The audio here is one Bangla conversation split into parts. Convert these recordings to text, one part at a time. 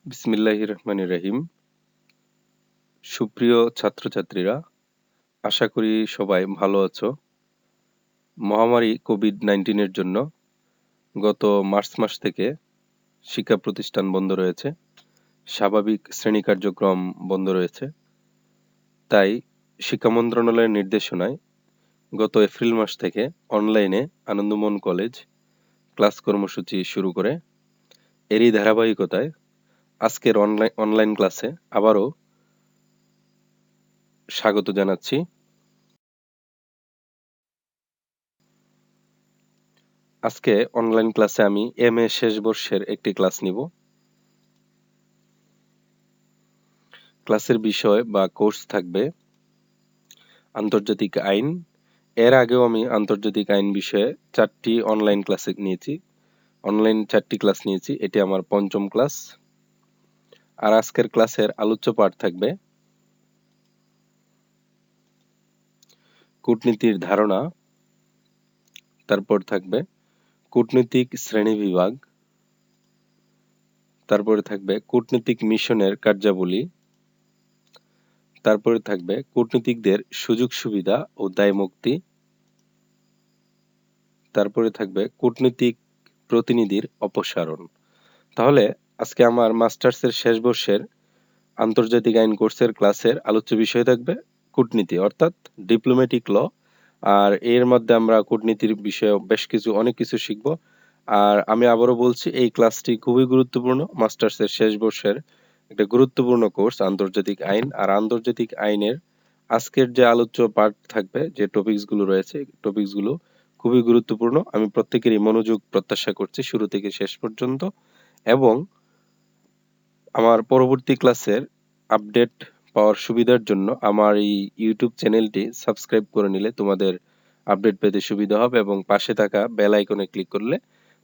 বিসমিল্লাহির রহমানির রহিম। সুপ্রিয় ছাত্রছাত্রীরা, আশা করি সবাই ভালো আছো। মহামারী কোভিড-19 জন্য গত মার্চ মাস থেকে শিক্ষা প্রতিষ্ঠান বন্ধ রয়েছে, স্বাভাবিক শ্রেণী কার্যক্রম বন্ধ রয়েছে। তাই শিক্ষা মন্ত্রণালয়ের নির্দেশনায় গত এপ্রিল মাস থেকে অনলাইনে আনন্দমোহন কলেজ ক্লাস কর্মসূচি শুরু করে। এরই ধারাবাহিকতায় আজকের অনলাইন ক্লাসে আবারও স্বাগত জানাচ্ছি। আজকে অনলাইন ক্লাসে আমি MA শেষ বর্ষের একটি ক্লাস নিব। ক্লাসের বিষয় বা কোর্স থাকবে আন্তর্জাতিক আইন। এর আগেও আমি আন্তর্জাতিক আইন বিষয়ে 4টি অনলাইন ক্লাসে নিয়েছি। অনলাইন 4টি ক্লাস নিয়েছি। এটি আমার 5ম ক্লাস। আর আজকের ক্লাসের আলোচ্য পাঠ থাকবে কূটনীতির ধারণা, তারপর থাকবে কূটনৈতিক শ্রেণীবিভাগ, তারপরে থাকবে কূটনৈতিক মিশনের কার্যাবলী, তারপরে থাকবে কূটনীতিকদের সুযোগ সুবিধা ও দায়মুক্তি, তারপরে থাকবে কূটনৈতিক প্রতিনিধির অপসারণ। তাহলে আজকে আমার মাস্টার্সের শেষ বর্ষের আন্তর্জাতিক আইন কোর্সের ক্লাসের আলোচ্য বিষয় থাকবে কূটনীতি অর্থাৎ ডিপ্লোম্যাটিক ল। আর এর মধ্যে আমরা কূটনীতির বিষয়ে অনেক কিছু শিখব। আর আমি আবারও বলছি, এই ক্লাসটি খুবই গুরুত্বপূর্ণ। মাস্টার্সের শেষ বর্ষের একটা গুরুত্বপূর্ণ কোর্স আন্তর্জাতিক আইন। আর আন্তর্জাতিক আইনের আজকের যে আলোচ্য পাঠ থাকবে, যে টপিকসগুলো রয়েছে, টপিকসগুলো খুবই গুরুত্বপূর্ণ। আমি প্রত্যেকেরই মনোযোগ প্রত্যাশা করছি শুরু থেকে শেষ পর্যন্ত। এবং আমার পরবর্তী ক্লাসের আপডেট পাওয়ার সুবিধার জন্য আমার এই ইউটিউব চ্যানেলটি সাবস্ক্রাইব করে নিলে তোমাদের আপডেট পেতে সুবিধা হবে, এবং পাশে থাকা বেল আইকনে ক্লিক করলে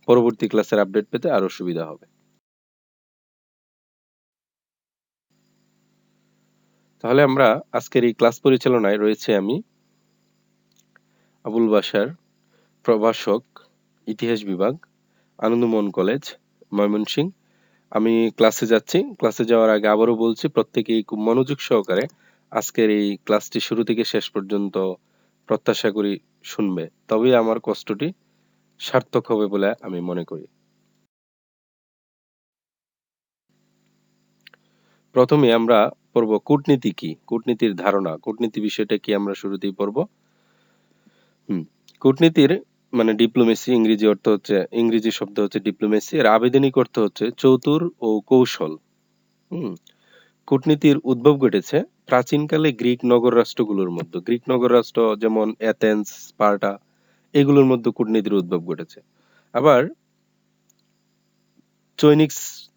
পরবর্তী ক্লাসের আপডেট পেতে আরো সুবিধা হবে। তাহলে আমরা আজকের এই ক্লাস পরিচালনায় রয়েছে আমি, আবুল বাশার, প্রভাষক, ইতিহাস বিভাগ, আনন্দমোহন কলেজ, ময়মনসিংহ। আমি ক্লাসে যাচ্ছি। ক্লাসে যাওয়ার আগে আবারও বলছি, প্রত্যেকেই খুব মনোযোগ সহকারে আজকের এই ক্লাসটি শুরু থেকে শেষ পর্যন্ত প্রত্যাশা করি শুনবে, তবেই আমার কষ্টটি সার্থক হবে বলে আমি মনে করি। প্রথমে আমরা পড়ব কূটনীতি কি, কূটনীতির ধারণা, কূটনীতি বিষয়টা কি আমরা শুরুতেই পড়ব। কূটনীতির মানে ডিপ্লোমেসি, ইংরেজি শব্দ হচ্ছে ডিপ্লোমেসি, এর আবেদনিক অর্থ হচ্ছে চতুর ও কৌশল। কূটনীতির উদ্ভব ঘটেছে প্রাচীনকালে গ্রিক নগর রাষ্ট্রগুলোর মধ্যে। গ্রিক নগর রাষ্ট্র যেমন এথেন্স, স্পার্টা, এগুলোর মধ্যে কূটনীতির উদ্ভব ঘটেছে। আবার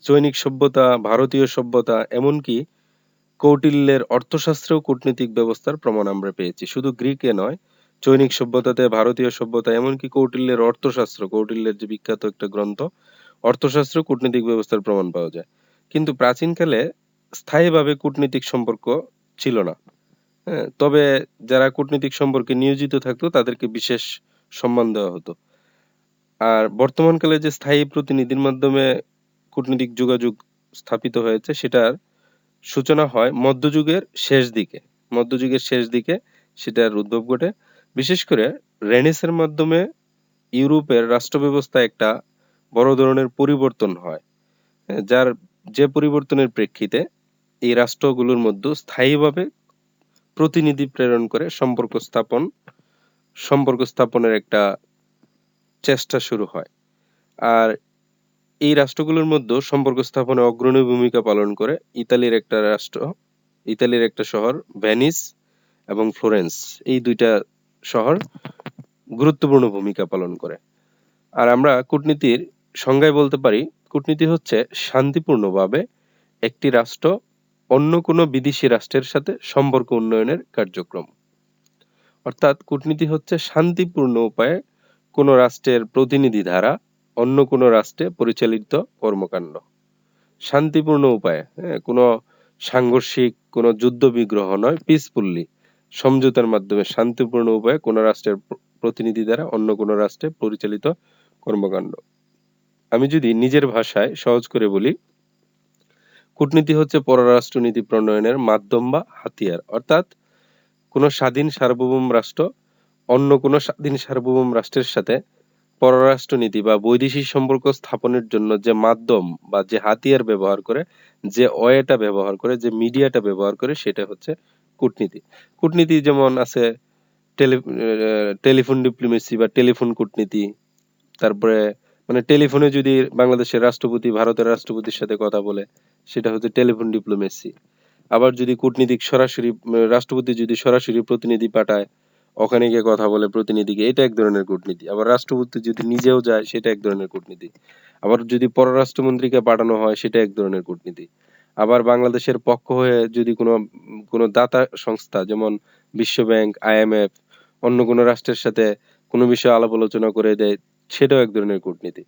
চৈনিক সভ্যতা, ভারতীয় সভ্যতা, এমনকি কৌটিল্যের অর্থশাস্ত্রেও কূটনীতিক ব্যবস্থার প্রমাণ আমরা পেয়েছি। শুধু গ্রিকে নয়, চৈনিক সভ্যতাতে, ভারতীয় সভ্যতা, এমনকি কৌটিল্যের অর্থশাস্ত্র, কৌটিল্যের যে বিখ্যাত একটা গ্রন্থ অর্থশাস্ত্র, কূটনীতিক ব্যবস্থার প্রমাণ পাওয়া যায়। কিন্তু প্রাচীনকালে স্থায়ীভাবে কূটনীতিক সম্পর্ক ছিল না। হ্যাঁ, তবে যারা কূটনীতিক সম্পর্কে নিয়োজিত থাকতো তাদেরকে বিশেষ সম্মান দেওয়া হতো। আর বর্তমানকালে যে স্থায়ী প্রতিনিধির মাধ্যমে কূটনীতিক যোগাযোগ স্থাপিত হয়েছে, সেটার সূচনা হয় মধ্যযুগের শেষ দিকে। মধ্যযুগের শেষ দিকে সেটার উদ্ভব ঘটে। বিশেষ করে রেনেসাঁর মাধ্যমে ইউরোপের রাষ্ট্র ব্যবস্থায় একটা বড় ধরনের পরিবর্তন হয়, যে পরিবর্তনের প্রেক্ষিতে এই রাষ্ট্রগুলোর মধ্যে স্থায়ীভাবে প্রতিনিধি প্রেরণ করে সম্পর্ক স্থাপনের একটা চেষ্টা শুরু হয়। আর এই রাষ্ট্রগুলোর মধ্যে সম্পর্ক স্থাপনে অগ্রণী ভূমিকা পালন করে ইতালির একটা শহর ভেনিস এবং ফ্লোরেন্স, এই দুইটা শহর গুরুত্বপূর্ণ ভূমিকা পালন করে। আর আমরা কূটনীতির সংজ্ঞায় বলতে পারি, কূটনীতি হচ্ছে শান্তিপূর্ণভাবে একটি রাষ্ট্র অন্য কোনো বিদেশি রাষ্ট্রের সাথে সম্পর্ক উন্নয়নের কার্যক্রম। অর্থাৎ কূটনীতি হচ্ছে শান্তিপূর্ণ উপায়ে কোনো রাষ্ট্রের প্রতিনিধি দ্বারা অন্য কোনো রাষ্ট্রে পরিচালিত কর্মকাণ্ড। শান্তিপূর্ণ উপায়ে, কোনো সাংঘর্ষিক কোনো যুদ্ধ বিগ্রহ নয়, পিসফুল্লি, সমঝোতার মাধ্যমে শান্তিপূর্ণ উপায়ে কোনো রাষ্ট্রের প্রতিনিধি দ্বারা অন্য কোনো রাষ্ট্রে পরিচালিত কর্মকাণ্ড। আমি যদি নিজের ভাষায় সহজ করে বলি, কূটনীতি হচ্ছে পররাষ্ট্রনীতি প্রণয়নের মাধ্যম বা হাতিয়ার, অর্থাৎ কোনো স্বাধীন সার্বভৌম রাষ্ট্র অন্য কোনো স্বাধীন সার্বভৌম রাষ্ট্রের সাথে পররাষ্ট্রনীতি বা বৈদেশিক সম্পর্ক স্থাপনের জন্য যে মাধ্যম বা যে হাতিয়ার ব্যবহার করে, যে ওয়েটা ব্যবহার করে, যে মিডিয়াটা ব্যবহার করে, সেটা হচ্ছে কূটনীতি। কূটনীতি যেমন আছে টেলিফোন ডিপ্লোমেসি বা টেলিফোন কূটনীতি, তারপরে মানে টেলিফোনে যদি বাংলাদেশের রাষ্ট্রপতি ভারতের রাষ্ট্রপতির সাথে কথা বলে, সেটা হচ্ছে টেলিফোন ডিপ্লোমেসি। আবার যদি কূটনীতিক সরাসরি রাষ্ট্রপতি যদি সরাসরি প্রতিনিধি পাঠায়, ওখানে গিয়ে কথা বলে প্রতিনিধিকে, এটা এক ধরনের কূটনীতি। আবার রাষ্ট্রপতি যদি নিজেও যায়, সেটা এক ধরনের কূটনীতি। আবার যদি পররাষ্ট্রমন্ত্রীকে পাঠানো হয়, সেটা এক ধরনের কূটনীতি। আবার বাংলাদেশের পক্ষ হয়ে যদি কোনো দাতা সংস্থা যেমন বিশ্ব ব্যাংক, IMF অন্য কোনো রাষ্ট্রের সাথে কোনো বিষয়ে আলাপ আলোচনা করে দেয়, সেটাও এক ধরনের কূটনীতি।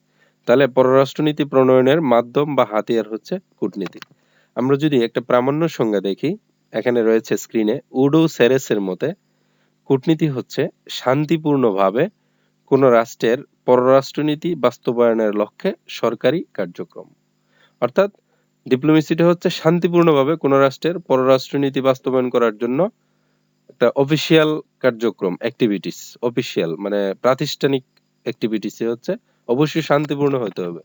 তাহলে পররাষ্ট্রনীতি প্রণয়নের মাধ্যম বা হাতিয়ার হচ্ছে কূটনীতি। আমরা যদি একটা প্রামাণ্য সংজ্ঞা দেখি, এখানে রয়েছে স্ক্রিনে, উডো সেরেসের মতে কূটনীতি হচ্ছে শান্তিপূর্ণভাবে কোনো রাষ্ট্রের পররাষ্ট্রনীতি বাস্তবায়নের লক্ষ্যে সরকারি কার্যক্রম। অর্থাৎ ডিপ্লোমেসিটা হচ্ছে শান্তিপূর্ণভাবে কোনো রাষ্ট্রের পররাষ্ট্রনীতি বাস্তবায়ন করার জন্য একটা অফিসিয়াল কার্যক্রম, অ্যাক্টিভিটিস, অফিসিয়াল মানে প্রাতিষ্ঠানিক অ্যাক্টিভিটিস হচ্ছে অবশ্যই শান্তিপূর্ণ হতে হবে,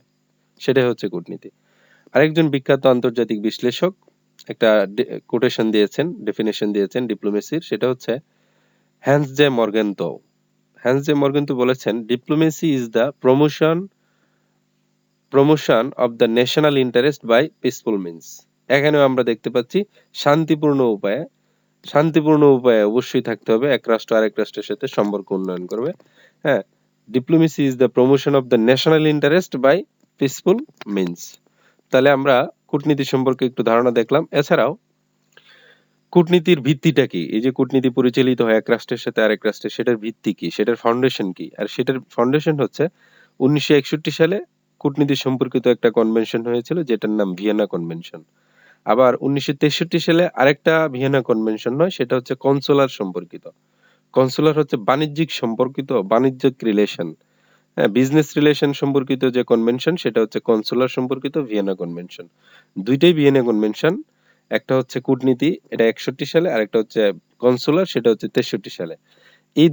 সেটাই হচ্ছে কূটনীতি। আরেকজন বিখ্যাত আন্তর্জাতিক বিশ্লেষক একটা কোটেশন দিয়েছেন, ডেফিনেশন দিয়েছেন ডিপ্লোমেসির, সেটা হচ্ছে Hans J Morgenthau. Hans J Morgenthau বলেছেন, diplomacy is the promotion of the national interest by peaceful means. এখানেও আমরা দেখতে পাচ্ছি শান্তিপূর্ণ উপায়ে অবশ্যই থাকতে হবে, এক রাষ্ট্র আরেক রাষ্ট্রের সাথে সম্পর্ক উন্নয়ন করবে। হ্যাঁ, diplomacy is the promotion of the national interest by peaceful means. তাহলে আমরা কূটনীতি সম্পর্কে একটু ধারণা দেখলাম। এছাড়াও কূটনীতির ভিত্তিটা কি, এই যে কূটনীতি পরিচালিত হয় এক রাষ্ট্রের সাথে আরেক রাষ্ট্রের, সেটার ভিত্তি কি, সেটার ফাউন্ডেশন কি? আর সেটার ফাউন্ডেশন হচ্ছে 1961 সালে কূটনীতি সম্পর্কিত একটা কনভেনশন হয়েছিল, যেটার নাম ভিয়েনা কনভেনশন। আবার 1963 সালে আরেকটা ভিয়েনা কনভেনশন হয়, সেটা হচ্ছে কনসুলার সম্পর্কিত। কনসুলার হচ্ছে বাণিজ্যিক সম্পর্কিত, বাণিজ্যিক রিলেশন, হ্যাঁ, বিজনেস রিলেশন সম্পর্কিত যে কনভেনশন, সেটা হচ্ছে কনসুলার সম্পর্কিত ভিয়েনা কনভেনশন। দুইটাই ভিয়েনা কনভেনশন, একটা হচ্ছে কূটনীতি, এটা 61 সালে, আর একটা হচ্ছে কনসুলার, সেটা হচ্ছে 63 সালে। এই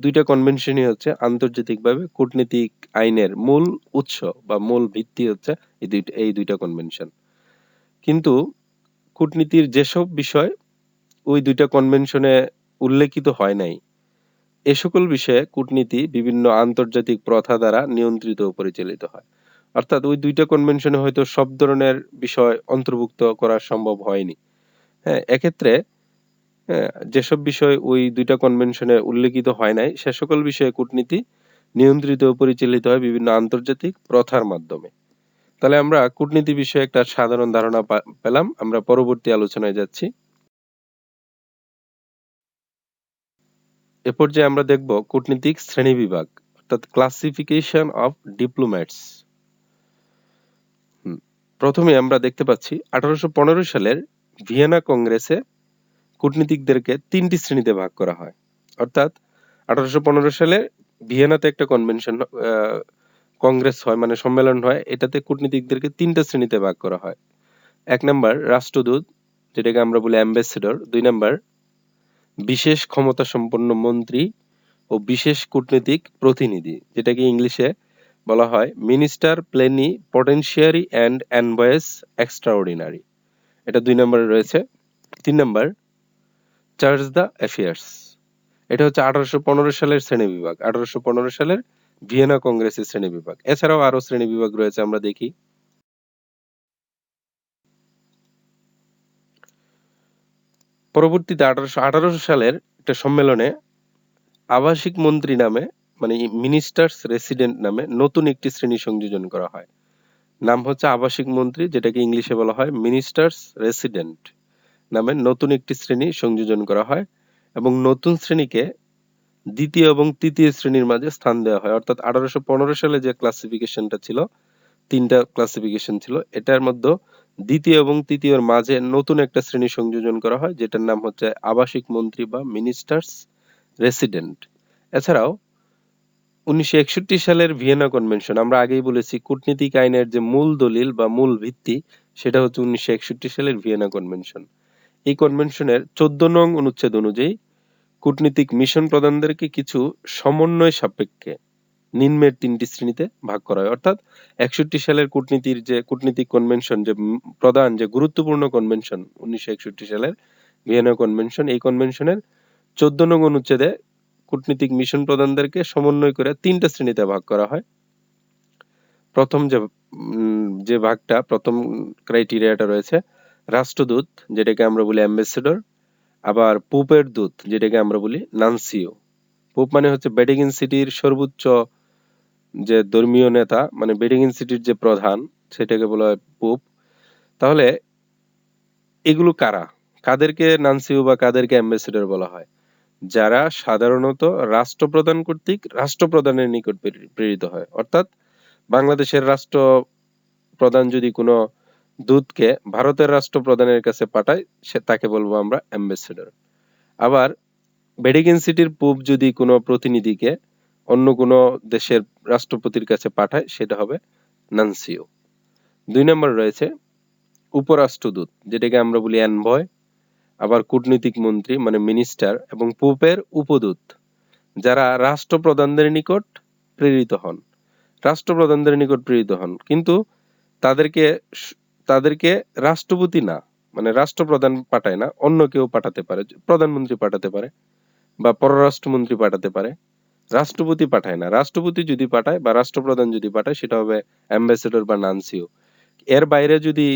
দুইটা কনভেনশনই হচ্ছে আন্তর্জাতিকভাবে কূটনীতিক আইনের মূল উৎস বা মূল ভিত্তি হচ্ছে এই দুইটা কনভেনশন। কিন্তু কূটনীতির যেসব বিষয় ওই দুইটা কনভেনশনে উল্লেখিত হয় নাই, এ সকল বিষয়ে কূটনীতি বিভিন্ন আন্তর্জাতিক প্রথা দ্বারা নিয়ন্ত্রিত ও পরিচালিত হয়। অর্থাৎ ওই দুইটা কনভেনশনে হয়তো সব ধরনের বিষয় অন্তর্ভুক্ত করা সম্ভব হয়নি। হ্যাঁ, এক্ষেত্রে যেসব বিষয় ওই দুইটা কনভেনশনে উল্লেখিত হয় নাই, সে সকল বিষয়ে কূটনীতি নিয়ন্ত্রিত ও পরিচালিত হয় বিভিন্ন আন্তর্জাতিক প্রথার মাধ্যমে। তাহলে আমরা কূটনীতি বিষয়ে একটা সাধারণ ধারণা পেলাম। আমরা পরবর্তী আলোচনায় যাচ্ছি। এ পর্যায়ে আমরা দেখব কূটনীতিক শ্রেণীবিভাগ, অর্থাৎ ক্লাসিফিকেশন অফ ডিপ্লোম্যাটস। প্রথমে আমরা দেখতে পাচ্ছি 1815 সালের ভিয়েনা কংগ্রেসে কূটনীতিকদেরকে 3টি শ্রেণীতে ভাগ করা হয়। অর্থাৎ 1815 সালে ভিয়েনাতে একটা কংগ্রেস হয়, মানে সম্মেলন হয়, এটাতে কূটনীতিকদেরকে 3টা শ্রেণীতে ভাগ করা হয়। 1 নাম্বার রাষ্ট্রদূত, যেটাকে আমরা বলি অ্যাম্বাসেডর। 2 নাম্বার বিশেষ ক্ষমতা সম্পন্ন মন্ত্রী ও বিশেষ কূটনীতিক প্রতিনিধি, যেটাকে ইংলিশে বলা হয় মিনিস্টার প্লেনি পটেনশিয়ারি অ্যান্ড এনভয়েস এক্সট্রাঅর্ডিনারি, এটা 2 নম্বরে রয়েছে। 3 নাম্বার চার্জ দ্য অ্যাফেয়ার্স, এটা হচ্ছে 1815 সালের শ্রেণীবিভাগ, 1815 সালের ভিয়েনা কংগ্রেসের শ্রেণীবিভাগ। এছাড়াও আরো শ্রেণীবিভাগ রয়েছে, আমরা দেখি। পরবর্তীতে 1818 সালের একটা সম্মেলনে আবাসিক মন্ত্রী নামে, মানে মিনিস্টার্স রেসিডেন্ট নামে নতুন একটি শ্রেণী সংযোজন করা হয়। নাম হচ্ছে আবাসিক মন্ত্রী, যেটাকে ইংলিশে বলা হয় মিনিস্টার্স রেসিডেন্ট নামে নতুন একটি শ্রেণী সংযোজন করা হয়, এবং নতুন শ্রেণীকে দ্বিতীয় এবং তৃতীয় শ্রেণীর মাঝে স্থান দেওয়া হয়। অর্থাৎ 1815 সালে যে ক্লাসিফিকেশনটা ছিল, 3টা ক্লাসিফিকেশন ছিল, এটার মধ্যে দ্বিতীয় এবং তৃতীয়র মাঝে নতুন একটা শ্রেণী সংযোজন করা হয়, যেটার নাম হচ্ছে আবাসিক মন্ত্রী বা মিনিস্টার্স রেসিডেন্ট। এছাড়াও 1961 সালের ভিয়েনা কনভেনশন, আমরা আগেই বলেছি কূটনীতিক আইনের যে মূল দলিল বা মূল ভিত্তি, সেটা হচ্ছে 1961 সালের ভিয়েনা কনভেনশন। এই কনভেনশনের 14 নং অনুচ্ছেদ অনুযায়ী কূটনীতিক মিশন প্রধানদেরকে কিছু সমন্বয় সাপেক্ষে নিম্নের 3টি শ্রেণীতে ভাগ করা হয়। অর্থাৎ 61 সালের কূটনীতিক কনভেনশন যে প্রধান যে গুরুত্বপূর্ণ কনভেনশন 1961 সালের ভিয়েনা কনভেনশন, এই কনভেনশনের 14 নং অনুচ্ছেদে কূটনীতিক মিশন প্রধানদেরকে সমন্বয় করে 3টা শ্রেণীতে ভাগ করা হয়। প্রথম যে ভাগটা, প্রথম ক্রাইটেরিয়াটা রয়েছে রাষ্ট্রদূত, যেটাকে আমরা বলি অ্যাম্বাসেডর, আবার পোপের দূত, যেটাকে আমরা বলি নানসিও। পোপ মানে হচ্ছে ভ্যাটিকান সিটির সর্বোচ্চ যে ধর্মীয় নেতা, মানে ভ্যাটিকান সিটির যে প্রধান, সেটাকে বলা হয় পোপ। তাহলে এগুলো কারা, কাদেরকে নানসিও বা কাদেরকে অ্যাম্বাসেডর বলা হয়? যারা সাধারণত রাষ্ট্রপ্রধান কর্তৃক রাষ্ট্রপ্রধানের নিকট প্রেরিত হয়। অর্থাৎ বাংলাদেশের রাষ্ট্রপ্রধান যদি কোনো দূতকে ভারতের রাষ্ট্রপ্রধানের কাছে পাঠায়, তাকে বলবো আমরা অ্যাম্বাসেডর। আবার ভ্যাটিকান সিটির পোপ যদি কোনো প্রতিনিধিকে অন্য কোনো দেশের রাষ্ট্রপতির কাছে পাঠায়, সেটা হবে নানসিও। 2 নম্বর রয়েছে উপরাষ্ট্রদূত, যেটাকে আমরা বলি এনভয়। আবার কূটনৈতিক মন্ত্রী মানে মিনিস্টার, এবং পোপের উপদূত, যারা রাষ্ট্রপ্রধানদের নিকট প্রেরিত হন। রাষ্ট্রপ্রধানদের নিকট প্রেরিত হন, কিন্তু তাদেরকে তাদেরকে রাষ্ট্রপতি না, মানে রাষ্ট্রপ্রধান পাঠায় না, অন্য কেউ পাঠাতে পারে, প্রধানমন্ত্রী পাঠাতে পারে বা পররাষ্ট্রমন্ত্রী পাঠাতে পারে, রাষ্ট্রপতি পাঠায় না। রাষ্ট্রপতি যদি পাঠায় বা রাষ্ট্রপ্রধান যদি পাঠায়, সেটা হবে অ্যাম্বাসেডর বা নানসিও। এর বাইরে যদি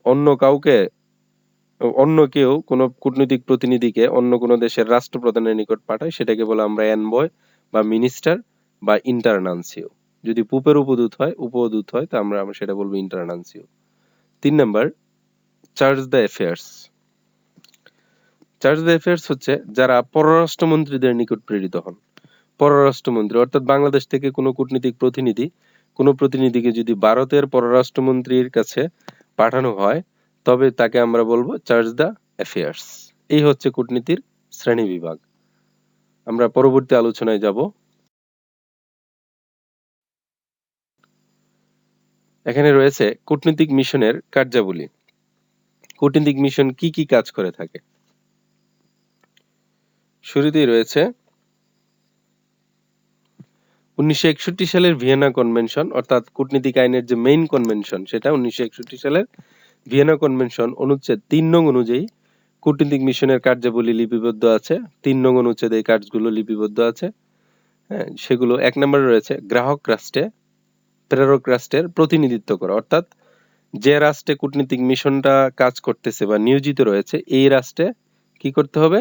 অন্য কাউকে, অন্য কেউ কোনো কূটনৈতিক প্রতিনিধিকে অন্য কোনো দেশের রাষ্ট্রপ্রধানের নিকট পাঠায়, সেটাকে বলে আমরা এনভয় বা মিনিস্টার বা ইন্টারনানসিও। যদি পোপের উপদূত হয় তা আমরা সেটা বলবো ইন্টারনানসিও। 3 number charge the affairs. Charge the affairs হচ্ছে যারা পররাষ্ট্রমন্ত্রীদের নিকট প্রেরিত হন। পররাষ্ট্রমন্ত্রী অর্থাৎ বাংলাদেশ থেকে কোনো কূটনৈতিক প্রতিনিধি, কোনো প্রতিনিধিকে যদি ভারতের পররাষ্ট্রমন্ত্রীর কাছে পাঠানো হয়, তবে তাকে আমরা বলবো চার্জ দ্য অ্যাফেয়ার্স। এই হচ্ছে কূটনীতির শ্রেণী বিভাগ। আমরা পরবর্তী আলোচনায় যাব। এখানে রয়েছে কূটনীতিক মিশনের কার্যাবলী। কূটনীতিক মিশন কি কি কাজ করে থাকে? শুরুতেই রয়েছে 1961 সালের ভিয়েনা কনভেনশন, অর্থাৎ কূটনীতিক আইনের যে মেইন কনভেনশন, সেটা 1961 সালের ভিয়েনা কনভেনশন অনুচ্ছেদ 3 নং অনুযায়ী কূটনীতিক মিশনের কার্যাবলী লিপিবদ্ধ আছে। 3 নং অনুচ্ছেদে এই কাজগুলো লিপিবদ্ধ আছে। হ্যাঁ, সেগুলো 1 নম্বরে রয়েছে গ্রাহক রাষ্ট্রে প্রেরক রাষ্ট্রের প্রতিনিধিত্ব করা, অর্থাৎ যে রাষ্ট্রে কূটনীতিক মিশনটা কাজ করতেছে বা নিয়োজিত রয়েছে, এই রাষ্ট্রে কি করতে হবে?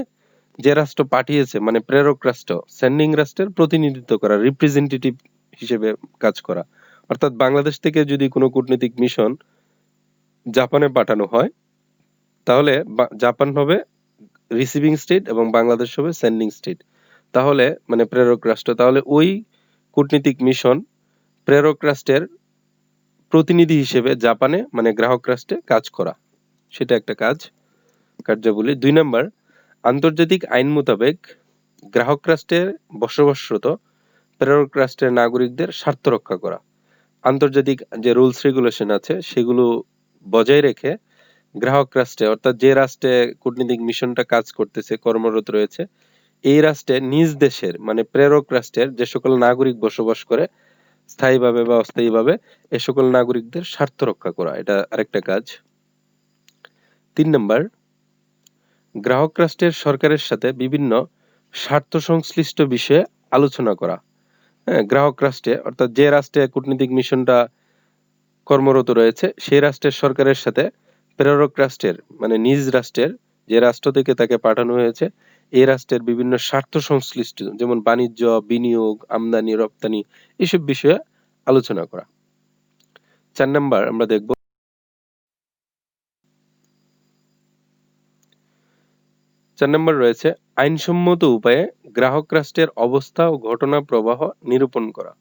যে রাষ্ট্র পাঠিয়েছে মানে প্রেরক রাষ্ট্র, সেন্ডিং রাষ্ট্রের প্রতিনিধিত্ব করা, রিপ্রেজেন্টেটিভ হিসেবে কাজ করা। অর্থাৎ বাংলাদেশ থেকে যদি কোনো কূটনীতিক মিশন জাপানে পাঠানো হয়, তাহলে জাপান হবে রিসিভিং স্টেট এবং বাংলাদেশ হবে সেন্ডিং স্টেট, তাহলে মানে প্রেরক রাষ্ট্র। তাহলে ওই কূটনীতিক মিশন প্রেরক রাষ্ট্রের প্রতিনিধি হিসেবে জাপানে মানে গ্রাহক রাষ্ট্রে কাজ করা, সেটা একটা কার্যাবলী। 2 নাম্বার আন্তর্জাতিক আইন মোতাবেক গ্রাহক রাষ্ট্রের বসবাসরত প্রেরক রাষ্ট্রের নাগরিকদের স্বার্থ রক্ষা করা। আন্তর্জাতিক যে রুলস রেগুলেশন আছে, সেগুলো বজায় রেখে গ্রাহক রাষ্ট্রে, অর্থাৎ যে রাষ্ট্রে কূটনীতিক মিশনটা কাজ করতেছে, কর্মরত রয়েছে, এই রাষ্ট্রে নিজ দেশের মানে প্রেরক রাষ্ট্রের যে সকল নাগরিক বসবাস করে স্থায়ীভাবে বা অস্থায়ীভাবে, এ সকল নাগরিকদের স্বার্থ রক্ষা করা, এটা আরেকটা কাজ। 3 নাম্বার গ্রাহক রাষ্ট্রের সরকারের সাথে বিভিন্ন স্বার্থ সংশ্লিষ্ট বিষয়ে আলোচনা করা। হ্যাঁ, গ্রাহক রাষ্ট্রে অর্থাৎ যে রাষ্ট্রে কূটনীতিক মিশনটা কর্মরত রয়েছে, সেই রাষ্ট্রের সরকারের সাথে প্রেরক রাষ্ট্রের মানে নিজ রাষ্ট্রের যে রাষ্ট্র থেকে তাকে পাঠানো হয়েছে, এই রাষ্ট্রের বিভিন্ন স্বার্থ সংশ্লিষ্ট, যেমন বাণিজ্য, বিনিয়োগ, আমদানি রপ্তানি, এসব বিষয়ে আলোচনা করা। 4 নাম্বার আমরা দেখব রয়েছে আইনসম্মত উপায়ে গ্রাহক রাষ্ট্রের অবস্থা ও ঘটনা প্রবাহ নিরূপণ করা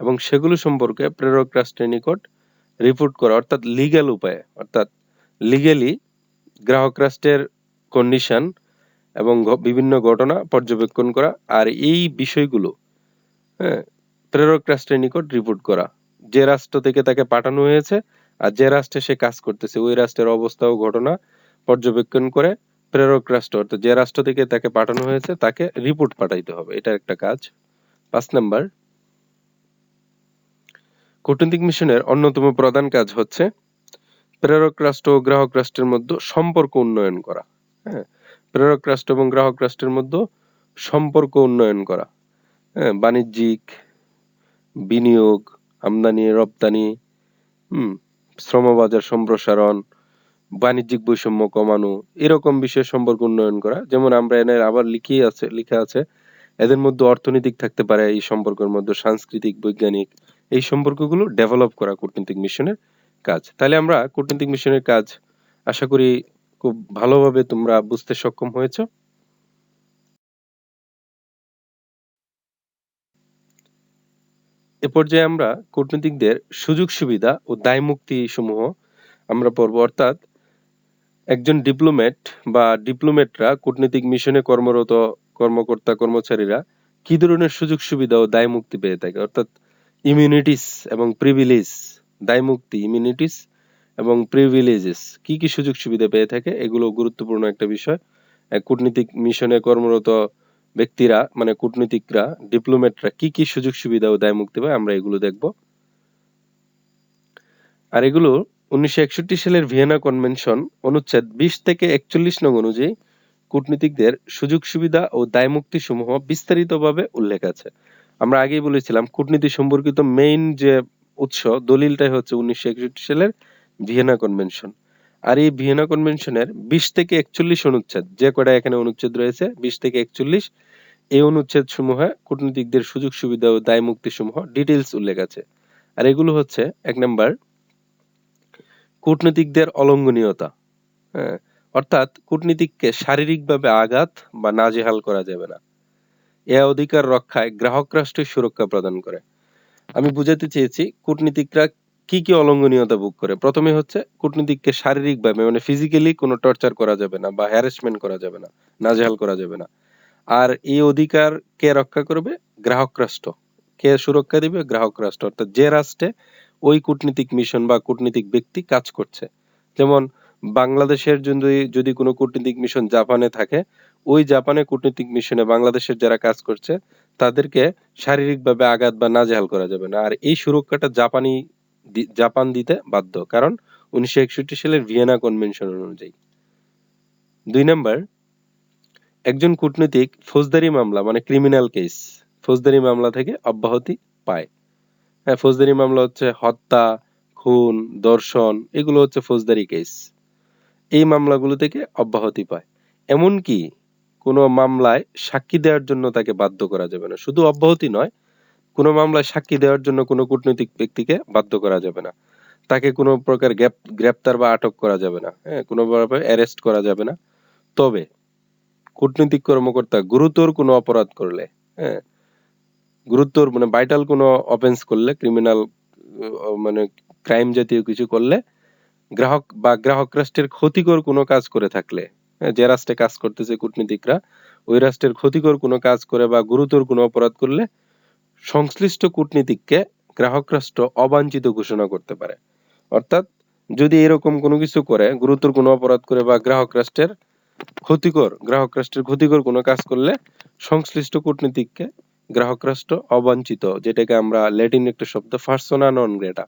এবং সেগুলো সম্পর্কে প্রেরক রাষ্ট্রের নিকট রিপোর্ট করা, অর্থাৎ লিগ্যাল উপায়ে, অর্থাৎ লিগ্যালি গ্রাহক রাষ্ট্রের কন্ডিশন এবং বিভিন্ন ঘটনা পর্যবেক্ষণ করা, আর এই বিষয়গুলো হ্যাঁ প্রেরক রাষ্ট্রের নিকট রিপোর্ট করা। যে রাষ্ট্র থেকে তাকে পাঠানো হয়েছে আর যে রাষ্ট্রে সে কাজ করতেছে ওই রাষ্ট্রের অবস্থা ও ঘটনা পর্যবেক্ষণ করে প্রেরক রাষ্ট্র অর্থাৎ যে রাষ্ট্র থেকে তাকে পাঠানো হয়েছে তাকে রিপোর্ট পাঠাইতে হবে, এটা একটা কাজ। 5 নাম্বার, কূটনৈতিক মিশনের অন্যতম প্রধান কাজ হচ্ছে প্রেরক রাষ্ট্র ও গ্রাহক রাষ্ট্রের মধ্যে সম্পর্ক উন্নয়ন করা। হ্যাঁ, প্রেরক রাষ্ট্র এবং গ্রাহক রাষ্ট্রের মধ্যে সম্পর্ক উন্নয়ন করা। হ্যাঁ, বাণিজ্যিক, বিনিয়োগ, আমদানি রপ্তানি, হুম, শ্রমবাজার সম্প্রসারণ, বাণিজ্যিক বৈষম্য কমানো, এরকম বিষয়ে সম্পর্ক উন্নয়ন করা। যেমন আমরা এনে আবার লেখা আছে এদের মধ্যে অর্থনৈতিক থাকতে পারে, এই সম্পর্কের মধ্যে সাংস্কৃতিক, বৈজ্ঞানিক, এই সম্পর্কগুলো ডেভেলপ করা কূটনৈতিক মিশনের কাজ। তাহলে আমরা কূটনৈতিক মিশনের কাজ আশা করি খুব ভালোভাবে তোমরা বুঝতে সক্ষম হয়েছো। এ পর্যায়ে আমরা কূটনীতিকদের সুযোগ সুবিধা ও দায়মুক্তি সমূহ আমরা পড়ব। অর্থাৎ একজন ডিপ্লোম্যাটরা কূটনৈতিক মিশনে কর্মরত কর্মকর্তা কর্মচারীরা কি ধরনের সুযোগ সুবিধা ও দায়মুক্তি পেয়ে থাকে, অর্থাৎ ইমিউনিটিস এবং প্রিভিলেজ, দায়মুক্তি, ইমিউনিটিস এবং প্রিভিলেজেস, কি কি সুযোগ সুবিধা পেয়ে থাকে, এগুলো গুরুত্বপূর্ণ একটা বিষয়। কূটনীতিক মিশনে কর্মরত ব্যক্তিরা মানে কূটনীতিকরা, ডিপ্লোম্যাটরা কি কি সুযোগ সুবিধা ও দায়মুক্তি পায় আমরা এগুলো দেখব। আর এগুলো 1961 সালের ভিয়েনা কনভেনশন অনুচ্ছেদ 20 থেকে 41 নং অনুযায়ী কূটনীতিকদের সুযোগ সুবিধা ও দায়মুক্তি সমূহ বিস্তারিতভাবে উল্লেখ আছে। আমরা আগেই বলেছিলাম কূটনীতি সম্পর্কিত মেইন যে উৎস দলিলটাই হচ্ছে 1961 সালের ভিয়েনা কনভেনশন। আর এই ভিয়েনা কনভেনশনের 20 থেকে 41 অনুচ্ছেদ, যে কয়টা এখানে অনুচ্ছেদ রয়েছে 20 থেকে 41, এই অনুচ্ছেদ সমূহে কূটনীতিকদের সুযোগ সুবিধা ও দায়মুক্তি সমূহ ডিটেইলস উল্লেখ আছে। আর এগুলো হচ্ছে, 1 নাম্বার, কূটনীতিকদের অলঙ্ঘনীয়তা। হ্যাঁ, অর্থাৎ কূটনীতিককে শারীরিকভাবে আঘাত বা নাজেহাল করা যাবে না। এ অধিকার রক্ষায় গ্রাহক রাষ্ট্রের সুরক্ষা প্রদান করে। আমি বুঝাতে চেয়েছি কূটনীতিকরা কি কি অলঙ্ঘনীয়তা ভোগ করে। প্রথমে হচ্ছে কূটনীতিককে শারীরিকভাবে মানে ফিজিক্যালি কোনো টর্চার করা যাবে না বা হ্যারাসমেন্ট করা যাবে না, নাজেহাল করা যাবে না। আর এই অধিকার কে রক্ষা করবে? গ্রাহক রাষ্ট্র। কে সুরক্ষা দিবে? গ্রাহক রাষ্ট্র, অর্থাৎ যে রাষ্ট্রে ওই কূটনীতিক মিশন বা কূটনীতিক ব্যক্তি কাজ করছে। যেমন বাংলাদেশের যদি কোনো কূটনীতিক মিশন জাপানে থাকে, ওই জাপানে কূটনীতিক মিশনে বাংলাদেশের যারা কাজ করছে তাদেরকে শারীরিকভাবে আঘাত বা নাজেহাল করা যাবে না। আর এই সুরক্ষাটা জাপান দিতে বাধ্য, কারণ 1961 সালের ভিয়েনা কনভেনশন অনুযায়ী। 2 নাম্বার, একজন কূটনীতিক ফৌজদারি মামলা মানে ক্রিমিনাল কেস, ফৌজদারি মামলা থেকে অব্যাহতি পায়। হ্যাঁ, ফৌজদারি মামলা হচ্ছে হত্যা, খুন, ধর্ষণ, এগুলো হচ্ছে ফৌজদারি কেস। এই মামলাগুলো থেকে অব্যাহতি পায়। এমনকি কোনো মামলায় সাক্ষী দেওয়ার জন্য তাকে বাধ্য করা যাবে না। শুধু অব্যাহতি নয়, কোনো মামলায় সাক্ষী দেওয়ার জন্য কোনো কূটনৈতিক ব্যক্তিকে বাধ্য করা যাবে না। তাকে কোনো প্রকার গ্রেপ্তার বা আটক করা যাবে না। হ্যাঁ, কোনোভাবে অ্যারেস্ট করা যাবে না। তবে কূটনৈতিক কর্মকর্তা গুরুতর কোনো অপরাধ করলে, হ্যাঁ, গুরুতর মানে ভাইটাল কোনো অফেন্স করলে, ক্রিমিনাল মানে ক্রাইম জাতীয় কিছু করলে, গ্রাহক রাষ্ট্রের ক্ষতিকর কোনো কাজ করে থাকলে, হ্যাঁ, যে রাষ্ট্রে কাজ করতেছে কূটনীতিকরা ওই রাষ্ট্রের ক্ষতিকর কোনো কাজ করে বা গুরুতর কোনো অপরাধ করলে সংশ্লিষ্ট কূটনীতিককে গ্রাহক রাষ্ট্র অবাঞ্ছিত ঘোষণা করতে পারে। অর্থাৎ যদি এরকম কোনো কিছু করে, গুরুতর কোনো অপরাধ করে বা গ্রাহক রাষ্ট্রের ক্ষতিকর কোনো কাজ করলে সংশ্লিষ্ট কূটনীতিককে গ্রাহক রাষ্ট্র অবাঞ্ছিত, যেটাকে আমরা ল্যাটিন একটা শব্দ পার্সোনা নন গ্রেটা,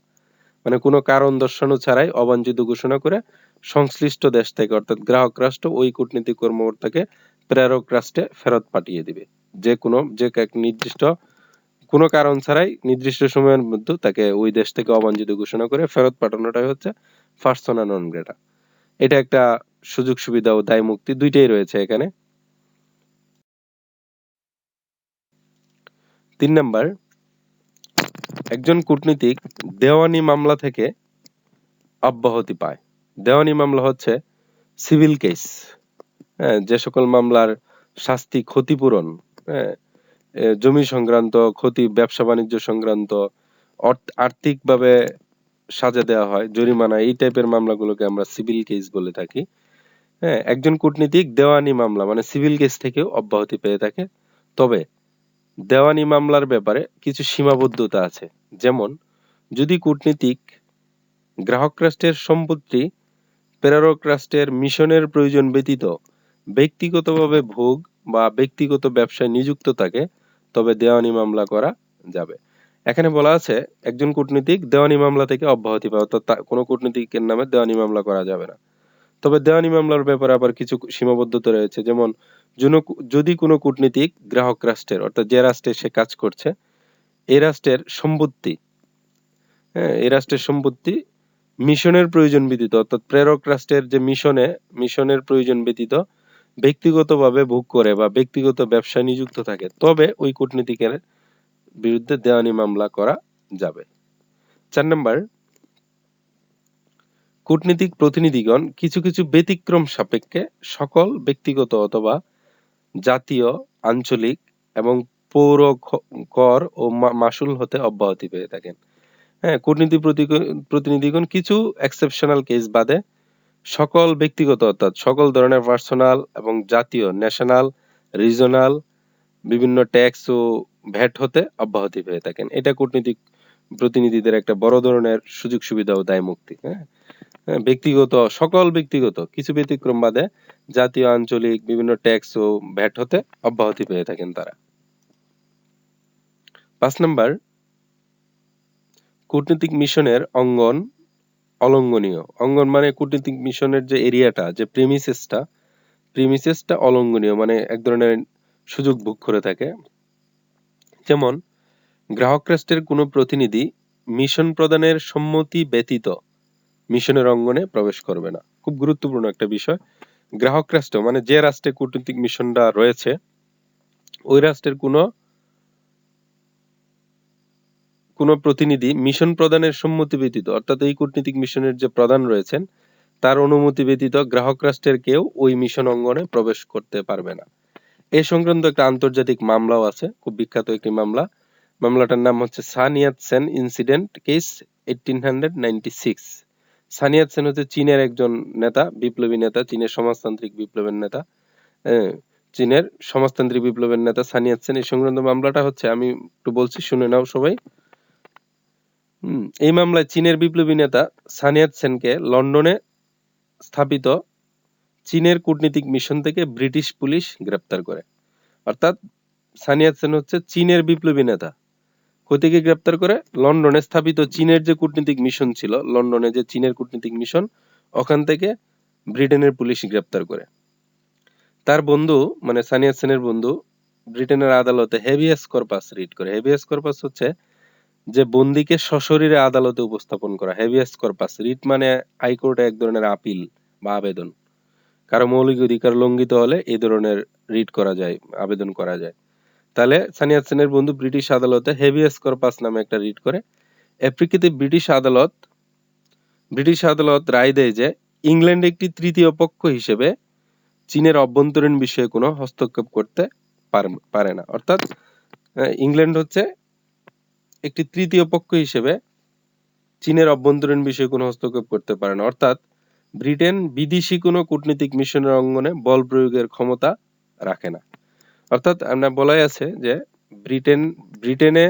মানে কোনো কারণ দর্শানো ছাড়াই অবাঞ্ছিত ঘোষণা করে সংশ্লিষ্ট দেশ থেকে অর্থাৎ গ্রাহক রাষ্ট্র ওই কূটনীতিক কর্মকর্তাকে প্রেরক রাষ্ট্রে ফেরত পাঠিয়ে দিবে। যে এক নির্দিষ্ট কোনো কারণ ছাড়াই নির্দিষ্ট সময়ের মধ্যে তাকে ওই দেশ থেকে অবাঞ্ছিত ঘোষণা করে ফেরত পাঠানোটাই হচ্ছে পার্সোনা নন গ্রেটা। এটা একটা সুযোগ সুবিধা ও দায় মুক্তি দুইটাই রয়েছে এখানে। 3 নাম্বার, একজন কূটনীতিক দেওয়ানি মামলা থেকে অব্যাহতি পায়। দেওয়ানি মামলা হচ্ছে সিভিল কেস, হ্যাঁ, যে সকল মামলার শাস্তি ক্ষতিপূরণ, হ্যাঁ, জমি সংক্রান্ত ক্ষতি, ব্যবসা বাণিজ্য সংক্রান্ত, আর্থিকভাবে সাজা দেওয়া হয়, জরিমানা, এই টাইপের মামলাগুলোকে আমরা সিভিল কেস বলে থাকি। হ্যাঁ, একজন কূটনীতিক দেওয়ানি মামলা মানে সিভিল কেস থেকেও অব্যাহতি পেয়ে থাকে। তবে দেওয়ানি মামলার ব্যাপারে কিছু সীমাবদ্ধতা আছে। যেমন যদি কূটনীতিক গ্রাহক রাষ্ট্রের সম্পত্তি প্রেরক রাষ্ট্রের মিশনের প্রয়োজন ব্যতীত ব্যক্তিগতভাবে ভোগ বা ব্যক্তিগত ব্যবসায় নিযুক্ত থাকে, তবে দেওয়ানি মামলা করা যাবে। এখানে বলা আছে একজন কূটনীতিক দেওয়ানি মামলা থেকে অব্যাহতি পাবে, অর্থাৎ কোনো কূটনীতিকের নামে দেওয়ানি মামলা করা যাবে না। তবে দেওয়ানি মামলার ব্যাপারে আবার কিছু সীমাবদ্ধতা রয়েছে, যেমন যদি কোনো কূটনীতিক গ্রাহক রাষ্ট্রের, অর্থাৎ যে রাষ্ট্রে সে কাজ করছে, এই রাষ্ট্রের সম্পত্তি, হ্যাঁ, এই রাষ্ট্রের সম্পত্তি মিশনের প্রয়োজন ব্যতীত, অর্থাৎ প্রেরক রাষ্ট্রের যে মিশনের প্রয়োজন ব্যতীত ব্যক্তিগতভাবে ভোগ করে বা ব্যক্তিগত ব্যবসায় নিযুক্ত থাকে, তবে ওই কূটনীতিকের বিরুদ্ধে দেওয়ানি মামলা করা যাবে। 4 নাম্বার, কূটনীতিক প্রতিনিধিগণ কিছু কিছু ব্যতিক্রম সাপেক্ষে সকল ব্যক্তিগত অথবা জাতীয়, আঞ্চলিক এবং পৌর কর ও মাশুল হতে অব্যাহতি পেয়ে থাকেন। হ্যাঁ, কূটনীতি প্রতিনিধিগণ কিছু এক্সেপশনাল কেস বাদে সকল ব্যক্তিগত, অর্থাৎ সকল ধরনের পার্সোনাল এবং জাতীয়, ন্যাশনাল, রিজনাল বিভিন্ন ট্যাক্স ও ভ্যাট হতে অব্যাহতি পেয়ে থাকেন। এটা কূটনীতিক প্রতিনিধিদের একটা বড় ধরনের সুযোগ সুবিধা ও দায় মুক্তি। হ্যাঁ, ব্যক্তিগত, সকল ব্যক্তিগত, কিছু ব্যতিক্রম বাদে জাতীয়, আঞ্চলিক বিভিন্ন ট্যাক্স ও ভ্যাট হতে অব্যাহতি পেয়ে থাকেন তারা। 5 নাম্বার, কূটনীতিক মিশনের অঙ্গন অলঙ্ঘনীয়। অঙ্গন মানে কূটনীতিক মিশনের যে এরিয়াটা, যে প্রিমিসেসটা অলঙ্ঘনীয়, মানে এক ধরনের সুযোগ ভোগ করে থাকে। যেমন গ্রাহক রাষ্ট্রের কোনো প্রতিনিধি মিশন প্রদানের সম্মতি ব্যতীত মিশনের অঙ্গনে প্রবেশ করবে না। খুব গুরুত্বপূর্ণ একটা বিষয়। গ্রাহক রাষ্ট্র মানে যে রাষ্ট্রে কূটনীতিক মিশনটা রয়েছে, ওই রাষ্ট্রের কোনো প্রতিনিধি মিশন প্রদানের সম্মতি ব্যতীত, অর্থাৎ এই কূটনীতিক মিশনের যে প্রধান রয়েছেন তার অনুমতি ব্যতীত গ্রাহক রাষ্ট্রের কেউ ওই মিশন অঙ্গনে প্রবেশ করতে পারবে না। এই সংক্রান্ত একটা আন্তর্জাতিক মামলাও আছে, খুব বিখ্যাত একটি মামলা। মামলাটার নাম হচ্ছে সান ইয়াতসেন ইনসিডেন্ট কেস 1896। সান ইয়াতসেন হচ্ছে চীনের একজন নেতা, বিপ্লবী নেতা, চীনের সমাজতান্ত্রিক বিপ্লবের নেতা। চীনের সমাজতান্ত্রিক বিপ্লবের নেতা সান ইয়াতসেন। এই সংক্রান্ত মামলাটা হচ্ছে, আমি একটু বলছি, শুনে নাও সবাই। এই মামলায় চীনের বিপ্লবী নেতা সান ইয়াতসেনকে লন্ডনে স্থাপিত চীনের কূটনীতিক মিশন থেকে ব্রিটিশ পুলিশ গ্রেপ্তার করে। অর্থাৎ সান ইয়াতসেন হচ্ছে চীনের বিপ্লবী নেতা, কোথা থেকে গ্রেপ্তার করে? লন্ডনে স্থাপিত চীনের যে কূটনীতিক মিশন ছিল, লন্ডনে যে চীনের কূটনীতিক মিশন, ওখান থেকে ব্রিটেনের পুলিশ গ্রেপ্তার করে। তার বন্ধু মানে সান ইয়াতসেনের বন্ধু ব্রিটেনের আদালতে হেভিয়াস কর্পাস রিট করে। হেভিয়াস কর্পাস হচ্ছে যে বন্দীকে সশরীরে আদালতে উপস্থাপন করা। হেভিয়াস কর্পাস রিট মানে হাইকোর্টে এক ধরনের আপিল বা আবেদন। কারো মৌলিক অধিকার লঙ্ঘিত হলে এই ধরনের রিট করা যায়, আবেদন করা যায়। তাহলে সান ইয়াতসেনের বন্ধু ব্রিটিশ আদালতে হেভিয়াস কর্পাস নামে একটা রিট করে। এর প্রেক্ষিতে ব্রিটিশ আদালত রায় দেয় যে ইংল্যান্ড একটি তৃতীয় পক্ষ হিসেবে চীনের অভ্যন্তরীণ বিষয়ে কোনো হস্তক্ষেপ করতে পারে না। অর্থাৎ ইংল্যান্ড হচ্ছে একটি তৃতীয় পক্ষ হিসেবে চীনের অভ্যন্তরীণ বিষয়ে কোনো হস্তক্ষেপ করতে পারে না। অর্থাৎ ব্রিটেন বিদেশি কোনো কূটনীতিক মিশনের অঙ্গনে বল প্রয়োগের ক্ষমতা রাখে না। অর্থাৎ আমরা বলাই আছে যে ব্রিটেনে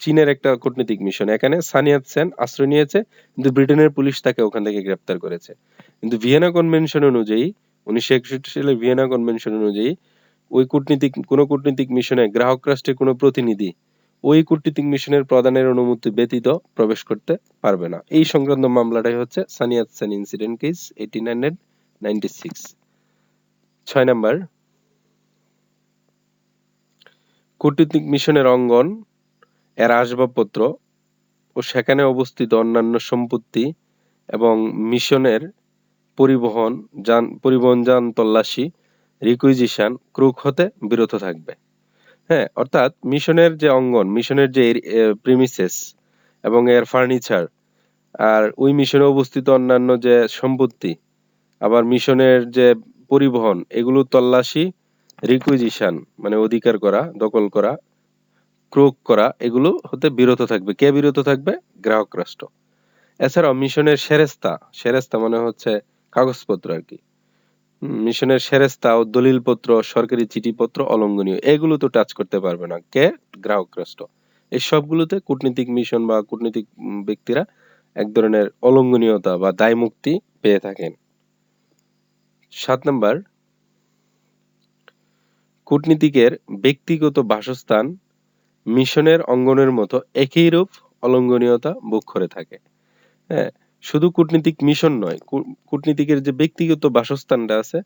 চীনের একটা কূটনীতিক মিশন, এখানে সান ইয়াতসেন আশ্রয় নিয়েছে, কিন্তু ব্রিটেনের পুলিশ তাকে ওখান থেকে গ্রেপ্তার করেছে। কিন্তু ভিয়েনা কনভেনশন অনুযায়ী, 1961 সালে ভিয়েনা কনভেনশন অনুযায়ী ওই কোনো কূটনীতিক মিশনে গ্রাহক রাষ্ট্রের কোনো প্রতিনিধি ওই কূটনীতিক মিশনের প্রধানের অনুমতি ব্যতীত প্রবেশ করতে পারবে না। এই সংক্রান্ত মামলাটাই হচ্ছে সান ইয়াতসেন ইনসিডেন্ট কেস 1896। 6 নাম্বার, কূটনীতিক মিশনের অঙ্গন, এর আসবাবপত্র ও সেখানে অবস্থিত অন্যান্য সম্পত্তি এবং মিশনের পরিবহন যান তল্লাশি, রিকুইজিশন, ক্রুক হতে বিরত থাকবে। হ্যাঁ, অর্থাৎ মিশনের যে অঙ্গন, মিশনের যে প্রিমিসেস এবং এর ফার্নিচার, আর ওই মিশনে অবস্থিত অন্যান্য যে সম্পত্তি, আবার মিশনের যে পরিবহন, এগুলো তল্লাশি, রিকুইজিশন মানে অধিকার করা, দখল করা, ক্রোক করা, এগুলো হতে বিরত থাকবে। কে বিরত থাকবে? গ্রাহক রাষ্ট্র। এছাড়াও মিশনের সেরেস্তা মানে হচ্ছে কাগজপত্র আর কি। মিশনের সেরেস্তা ও দলিলপত্র, সরকারি চিঠিপত্র অলঙ্ঘনীয়। এগুলো তো টাচ করতে পারবে না কে? গ্রাহক রাষ্ট্র। এই সবগুলোতে কূটনীতিক মিশন বা কূটনীতিক ব্যক্তিরা এক ধরনের অলঙ্ঘনীয়তা বা দায়মুক্তি পেয়ে থাকেন। 7 নাম্বার, কূটনীতিকের ব্যক্তিগত বাসস্থান মিশনের অঙ্গনের মতো একই রূপ অলঙ্ঘনীয়তা ভোগ করে থাকে। হ্যাঁ, শুধু কূটনীতিক মিশন নয়, কূটনীতিকের যে ব্যক্তিগত বাসস্থানটা আছে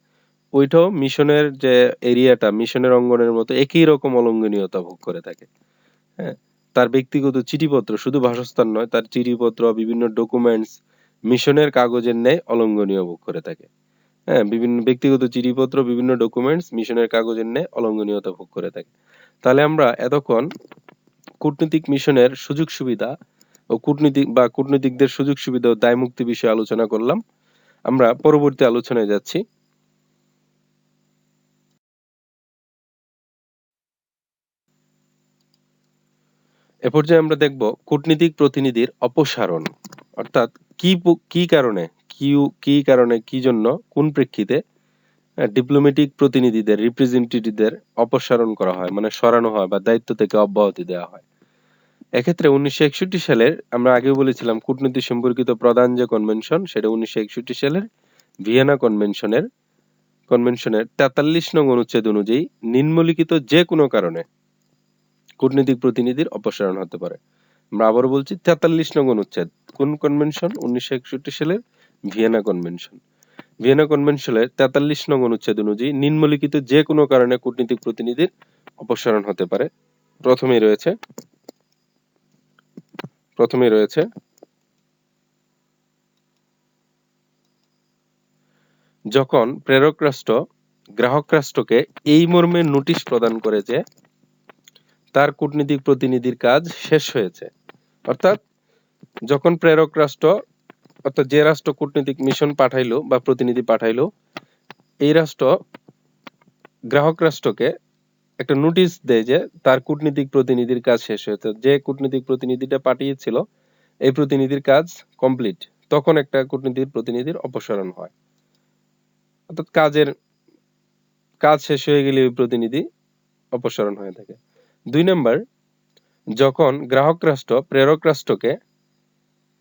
ওইটাও মিশনের যে এরিয়াটা মিশনের অঙ্গনের মতো একই রকম অলঙ্ঘনীয়তা ভোগ করে থাকে। হ্যাঁ, তার ব্যক্তিগত চিঠিপত্র, শুধু বাসস্থান নয়, তার চিঠিপত্র, বিভিন্ন ডকুমেন্টস মিশনের কাগজের ন্যায় অলঙ্ঘনীয় ভোগ করে থাকে। হ্যাঁ, বিভিন্ন ব্যক্তিগত চিঠিপত্র, বিভিন্ন ডকুমেন্টস মিশনের কাগজের ন্যায় অলঙ্ঘনীয়তা ভোগ করে থাকে। তাহলে আমরা এতক্ষণ কূটনীতিক মিশনের সুযোগ সুবিধা ও কূটনীতিকদের সুযোগ সুবিধা ও দায়মুক্তি বিষয়ে আলোচনা করলাম। আমরা পরবর্তী আলোচনায় যাচ্ছি। এ পর্যায়ে আমরা দেখব কূটনীতিক প্রতিনিধির অপসারণ, অর্থাৎ কি কারণে কি জন্য কোন প্রেক্ষিতে ডিপ্লোম্যাটিক প্রতিনিধিদের রিপ্রেজেন্টেটিভদের অপসারণ করা হয়, মানে সরানো হয় বা দায়িত্ব থেকে অব্যাহতি দেওয়া হয়। এক্ষেত্রে 1961 সালের, আমরা আগেও বলেছিলাম, কূটনীতি সম্পর্কিত প্রধান যে কনভেনশন সেটা 1961 সালের ভিয়েনা কনভেনশনের 43 নং অনুচ্ছেদ অনুযায়ী নিম্নলিখিত যে কোনো কারণে কূটনীতিক প্রতিনিধির অপসারণ হতে পারে। আমরা আবারও বলছি 43 নং অনুচ্ছেদ, কোন কনভেনশন? 1961 সালের ভিয়েনা কনভেনশন। ভিয়েনা কনভেনশনের 43 নং অনুচ্ছেদ অনুযায়ী নিম্নলিখিত যে কোনো কারণে কূটনীতিক প্রতিনিধির অপসারণ হতে পারে। প্রথমেই রয়েছে যখন প্রেরক রাষ্ট্র গ্রাহক রাষ্ট্রকে এই মর্মে নোটিশ প্রদান করে যে তার কূটনীতিক প্রতিনিধির কাজ শেষ হয়েছে। অর্থাৎ যখন প্রেরক রাষ্ট্র, অর্থাৎ যে রাষ্ট্র কূটনীতিক মিশন পাঠাইলো বা প্রতিনিধি পাঠাইলো, এই রাষ্ট্র গ্রাহক রাষ্ট্রকে একটা নোটিশ দেয় যে তার কূটনীতিক প্রতিনিধির কাজ শেষ হয়েছে, যে কূটনীতিক প্রতিনিধিটা পাঠিয়েছিল এই প্রতিনিধির কাজ কমপ্লিট, তখন একটা কূটনীতিক প্রতিনিধির অপসারণ হয়। অর্থাৎ কাজ শেষ হয়ে গেলে ওই প্রতিনিধি অপসারণ হয়ে থাকে। 2 নাম্বার, যখন গ্রাহক রাষ্ট্র প্রেরক রাষ্ট্রকে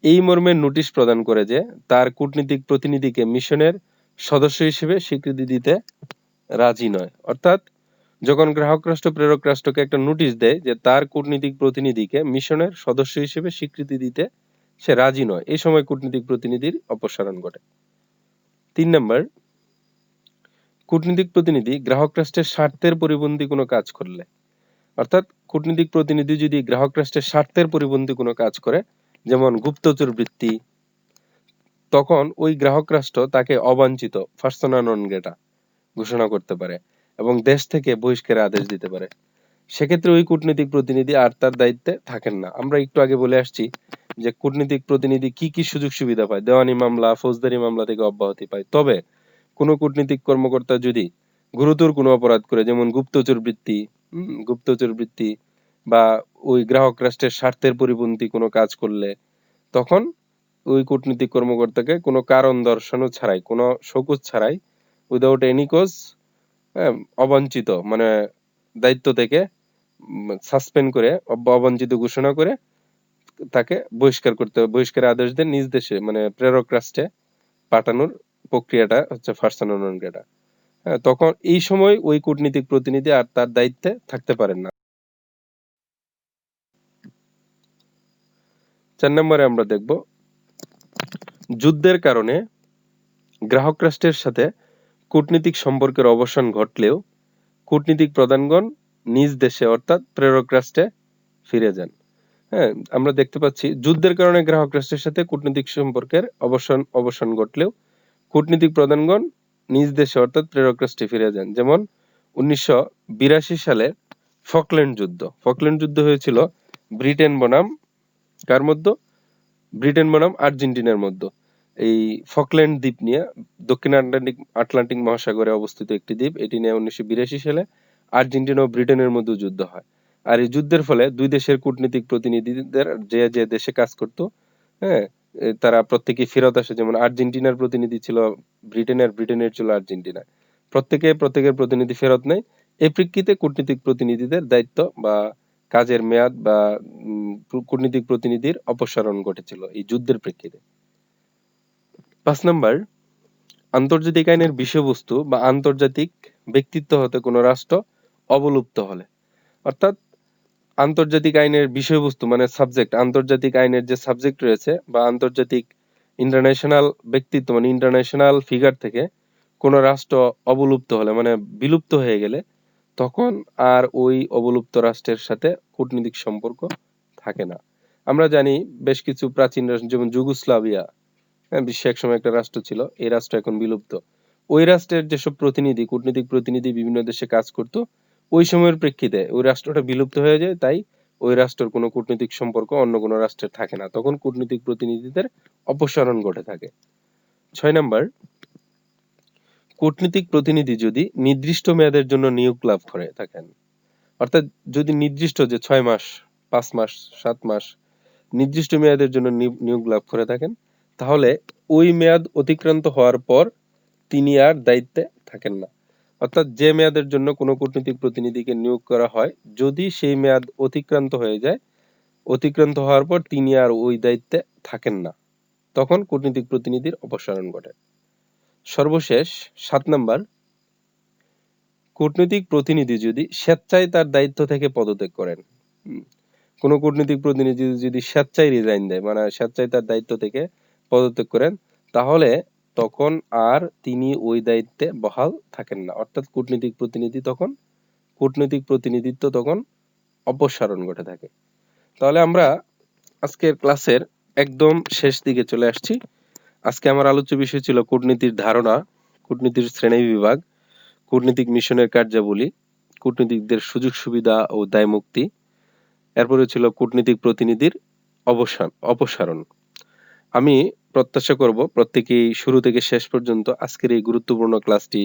এই মর্মে নোটিশ প্রদান করে যে তার কূটনীতিক প্রতিনিধিকে মিশনের সদস্য হিসেবে স্বীকৃতি দিতে রাজি নয়। অর্থাৎ যখন গ্রাহক রাষ্ট্র প্রেরক রাষ্ট্রকে একটা নোটিশ দেয় যে তার কূটনীতিক প্রতিনিধিকে মিশনের সদস্য হিসেবে স্বীকৃতি দিতে সে রাজি নয়, এই সময় কূটনীতিক প্রতিনিধির অপসারণ ঘটে। 3 নাম্বার, কূটনীতিক প্রতিনিধি গ্রাহক রাষ্ট্রের স্বার্থের পরিপন্থী কোনো কাজ করলে, অর্থাৎ কূটনীতিক প্রতিনিধি যদি গ্রাহক রাষ্ট্রের স্বার্থের পরিপন্থী কোনো কাজ করে, যেমন গুপ্তচর বৃত্তি, তখন ওই গ্রাহক রাষ্ট্র তাকে অবাঞ্ছিত, পার্সোনা নন গ্রেটা ঘোষণা করতে পারে এবং দেশ থেকে বহিষ্কারের আদেশ দিতে পারে। সেক্ষেত্রে ওই কূটনীতিক প্রতিনিধি আর তার দায়িত্বে থাকেন না। আমরা একটু আগে বলে আসছি যে কূটনীতিক প্রতিনিধি কি কি সুযোগ সুবিধা পায়, দেওয়ানি মামলা, ফৌজদারি মামলা থেকে অব্যাহতি পায়। তবে কোনো কূটনীতিক কর্মকর্তা যদি গুরুতর কোনো অপরাধ করে, যেমন গুপ্তচর বৃত্তি বা ওই গ্রাহক রাষ্ট্রের স্বার্থের পরিপন্থী কোনো কাজ করলে, তখন ওই কূটনীতিক কর্মকর্তাকে কোনো কারণ দর্শানো ছাড়াই, কোনো শোকজ ছাড়াই, উইদাউট এনি কজ, অবাঞ্ছিত, মানে দায়িত্ব থেকে সাসপেন্ড করে, অবাঞ্ছিত ঘোষণা করে তাকে বহিষ্কারের আদেশ দেন নিজ দেশে, মানে প্রেরক রাষ্ট্রে পাঠানোর প্রক্রিয়াটা হচ্ছে পার্সোনা নন গ্রেটা। হ্যাঁ, তখন এই সময় ওই কূটনীতিক প্রতিনিধি আর তার দায়িত্বে থাকতে পারেন না। 4 নম্বরে আমরা দেখব যুদ্ধের কারণে গ্রাহক রাষ্ট্রের সাথে কূটনীতিক সম্পর্কের অবসান ঘটলেও কূটনীতিক প্রধানগণ নিজ দেশে, অর্থাৎ প্রেরক রাষ্ট্রে ফিরে যান। হ্যাঁ, আমরা দেখতে পাচ্ছি যুদ্ধের কারণে গ্রাহক রাষ্ট্রের সাথে কূটনীতিক সম্পর্কের অবসান ঘটলেও কূটনীতিক প্রধানগণ নিজ দেশে, অর্থাৎ প্রেরক রাষ্ট্রে ফিরে যান। যেমন 1982 সালে ফকল্যান্ড যুদ্ধ হয়েছিল ব্রিটেন বনাম কার মধ্যে? ব্রিটেন বনাম আর্জেন্টিনার মধ্যে। এই ফকল্যান্ড দ্বীপ নিয়ে, দক্ষিণ আটলান্টিক মহাসাগরে অবস্থিত একটি দ্বীপ, এটি নিয়ে 1982 সালে আর্জেন্টিনা ও ব্রিটেনের মধ্যে যুদ্ধ হয়। আর এই যুদ্ধের ফলে দুই দেশের কূটনীতিক প্রতিনিধিদের যে যে দেশে কাজ করত, হ্যাঁ, তারা প্রত্যেকেই ফেরত আসে। যেমন আর্জেন্টিনার প্রতিনিধি ছিল ব্রিটেনের ছিল আর্জেন্টিনা। প্রত্যেকের প্রতিনিধি ফেরত নেয়। এই প্রেক্ষিতে কূটনীতিক প্রতিনিধিদের দায়িত্ব বা কাজের মেয়াদ বা কূটনীতিক প্রতিনিধির অপসারণ ঘটেছিল এই যুদ্ধের প্রেক্ষিতে। 5 নাম্বার, আন্তর্জাতিক আইনের বিষয়বস্তু বা আন্তর্জাতিক ব্যক্তিত্ব হতে কোনো রাষ্ট্র অবলুপ্ত হলে, অর্থাৎ আন্তর্জাতিক আইনের বিষয়বস্তু মানে সাবজেক্ট, আন্তর্জাতিক আইনের যে সাবজেক্ট রয়েছে বা আন্তর্জাতিক ইন্টারন্যাশনাল ব্যক্তিত্ব মানে ইন্টারন্যাশনাল ফিগার থেকে কোনো রাষ্ট্র অবলুপ্ত হলে মানে বিলুপ্ত হয়ে গেলে তখন আর ওই অবলুপ্ত রাষ্ট্রের সাথে কূটনৈতিক সম্পর্ক থাকে না। আমরা জানি বেশ কিছু প্রাচীন রাষ্ট্র যেমন যুগোস্লাভিয়া, হ্যাঁ, বিশ্বে একসময় একটা রাষ্ট্র ছিল, এই রাষ্ট্র এখন বিলুপ্ত। ওই রাষ্ট্রের যেসব প্রতিনিধি, কূটনৈতিক প্রতিনিধি বিভিন্ন দেশে কাজ করত, ওই সময়ের প্রেক্ষিতে ওই রাষ্ট্রটা বিলুপ্ত হয়ে যায়, তাই ওই রাষ্ট্রের কোনো কূটনৈতিক সম্পর্ক অন্য কোনো রাষ্ট্রের থাকে না, তখন কূটনৈতিক প্রতিনিধিদের অপসারণ ঘটে থাকে। 6 নাম্বার, কূটনৈতিক প্রতিনিধি যদি নির্দিষ্ট মেয়াদের জন্য নিয়োগ লাভ করে থাকেন, অর্থাৎ যদি নির্দিষ্ট যে 6 মাস, 5 মাস, 7 মাস নির্দিষ্ট মেয়াদের জন্য নিয়োগ লাভ করে থাকেন, তাহলে ওই মেয়াদ অতিক্রান্ত হওয়ার পর তিনি আর দায়িত্বে থাকেন না। অর্থাৎ যে মেয়াদের জন্য কোনো কূটনৈতিক প্রতিনিধিকে নিয়োগ করা হয়, যদি সেই মেয়াদ অতিক্রান্ত হয়ে যায়, অতিক্রান্ত হওয়ার পর তিনি আর ওই দায়িত্বে থাকেন না, তখন কূটনৈতিক প্রতিনিধির অপসারণ ঘটে। সর্বশেষ 7 নাম্বার, কূটনৈতিক প্রতিনিধি যদি স্বেচ্ছায় তার দায়িত্ব থেকে পদত্যাগ করেন, কোনো কূটনৈতিক প্রতিনিধি যদি স্বেচ্ছায় রিজাইন দেয় মানে স্বেচ্ছায় তার দায়িত্ব থেকে পদত্যাগ করেন, তাহলে তখন আর তিনি ওই দায়িত্বে বহাল থাকেন না, অর্থাৎ কূটনৈতিক প্রতিনিধিত্ব তখন অপসারণ ঘটে থাকে। তাহলে আমরা আজকের ক্লাসের একদম শেষ দিকে চলে আসছি। আজকে আমার আলোচ্য বিষয় ছিল কূটনীতির ধারণা, কূটনীতির শ্রেণীবিভাগ, কূটনীতিক মিশনের কার্যাবলী, কূটনীতিকদের সুযোগ সুবিধা ও দায়মুক্তি, এরপরে ছিল কূটনীতিক প্রতিনিধির অপসারণ। আমি প্রত্যাশা করব প্রত্যেকেই শুরু থেকে শেষ পর্যন্ত আজকের এই গুরুত্বপূর্ণ ক্লাসটি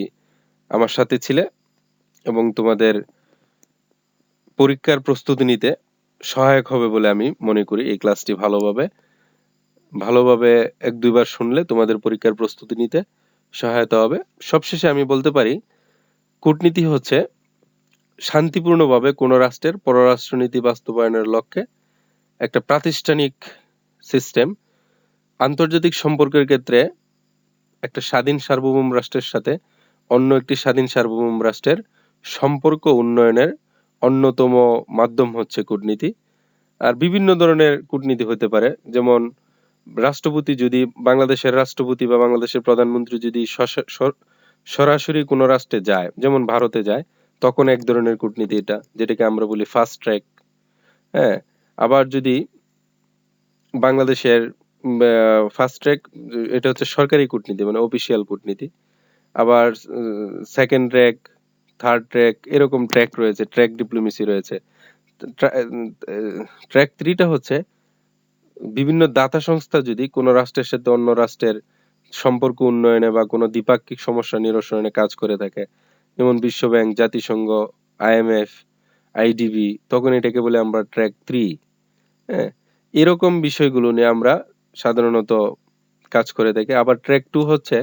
আমার সাথে ছিলে এবং তোমাদের পরীক্ষার প্রস্তুতি নিতে সহায়ক হবে বলে আমি মনে করি। এই ক্লাসটি ভালোভাবে 1-2 বার শুনলে তোমাদের পরীক্ষার প্রস্তুতি নিতে সহায়তা হবে। সবশেষে আমি বলতে পারি, কূটনীতি হচ্ছে শান্তিপূর্ণভাবে কোনো রাষ্ট্রের পররাষ্ট্রনীতি বাস্তবায়নের লক্ষ্যে একটা প্রাতিষ্ঠানিক সিস্টেম। আন্তর্জাতিক সম্পর্কের ক্ষেত্রে একটা স্বাধীন সার্বভৌম রাষ্ট্রের সাথে অন্য একটি স্বাধীন সার্বভৌম রাষ্ট্রের সম্পর্ক উন্নয়নের অন্যতম মাধ্যম হচ্ছে কূটনীতি। আর বিভিন্ন ধরনের কূটনীতি হতে পারে, যেমন রাষ্ট্রপতি যদি বাংলাদেশের রাষ্ট্রপতি বা বাংলাদেশের প্রধানমন্ত্রী যদি সরাসরি কোনো রাষ্ট্রে যায়, যেমন ভারতে যায়, তখন এক ধরনের কূটনীতি এটা, যেটাকে আমরা বলি ফাস্ট ট্র্যাক। হ্যাঁ, আবার যদি বাংলাদেশের ফাস্ট ট্র্যাক, এটা হচ্ছে সরকারি কূটনীতি মানে অফিসিয়াল কূটনীতি। আবার সেকেন্ড ট্র্যাক, থার্ড ট্র্যাক, এরকম ট্র্যাক রয়েছে, ট্র্যাক ডিপ্লোমেসি রয়েছে। ট্র্যাক 3টা হচ্ছে বিভিন্ন দাতা সংস্থা যদি কোনো রাষ্ট্রের সাথে অন্য রাষ্ট্রের সম্পর্ক উন্নয়নে বা কোনো দ্বিপাক্ষিক সমস্যা নিরসনে কাজ করে থাকে, যেমন বিশ্বব্যাংক, জাতিসংঘ, IMF, IDB, তখন এটাকে বলে আমরা ট্র্যাক 3। হ্যাঁ, এরকম বিষয়গুলো নিয়ে আমরা সাধারণত কাজ করে থাকি। আবার ট্র্যাক 2 হচ্ছে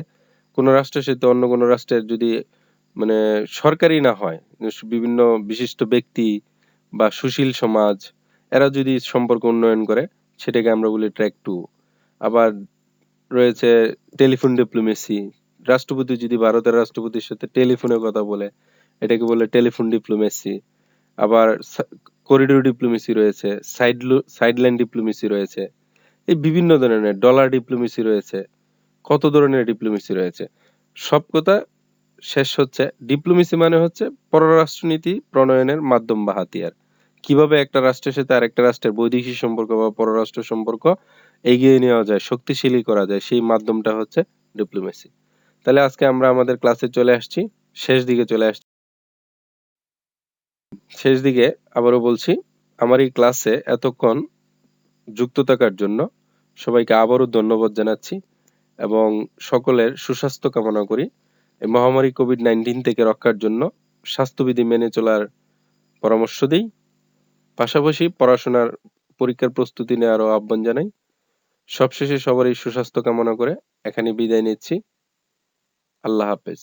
কোনো রাষ্ট্রের সাথে অন্য কোনো রাষ্ট্রের যদি মানে সরকারি না হয়, বিভিন্ন বিশিষ্ট ব্যক্তি বা সুশীল সমাজ, এরা যদি সম্পর্ক উন্নয়ন করে, সেটাকে আমরা বলি ট্র্যাক 2। আবার রয়েছে টেলিফোন ডিপ্লোমেসি, রাষ্ট্রপতি যদি ভারতের রাষ্ট্রপতির সাথে টেলিফোনে কথা বলে, এটাকে বলে টেলিফোন ডিপ্লোমেসি। আবার করিডোর ডিপ্লোমেসি রয়েছে, সাইডলাইন ডিপ্লোমেসি রয়েছে, এই বিভিন্ন ধরনের ডলার ডিপ্লোমেসি রয়েছে, কত ধরনের ডিপ্লোমেসি রয়েছে। সব কথা শেষ হচ্ছে, ডিপ্লোমেসি মানে হচ্ছে পররাষ্ট্রনীতি প্রণয়নের মাধ্যম বা হাতিয়ার। কিভাবে একটা রাষ্ট্রের সাথে আরেকটা রাষ্ট্রের বৈদেশিক সম্পর্ক বা পররাষ্ট্র সম্পর্ক এগিয়ে নেওয়া যায়, শক্তিশালী করা যায়, সেই মাধ্যমটা হচ্ছে ডিপ্লোমেসি। তাহলে আজকে আমরা আমাদের ক্লাসে চলে আসছি, শেষ দিকে চলে আসছি। শেষ দিকে আবারও বলছি, আমার এই ক্লাসে এতক্ষণ যুক্ত থাকার জন্য সবাইকে আবারও ধন্যবাদ জানাচ্ছি এবং সকলের সুস্বাস্থ্য কামনা করি। এই মহামারী কোভিড-19 থেকে রক্ষার জন্য স্বাস্থ্যবিধি মেনে চলার পরামর্শ দিই, পাশাপাশি পরীক্ষার প্রস্তুতি নেওয়ারও আহ্বান জানাই। সবশেষে সবারই সুস্বাস্থ্য কামনা করে এখানে বিদায় নিচ্ছি। আল্লাহ হাফেজ।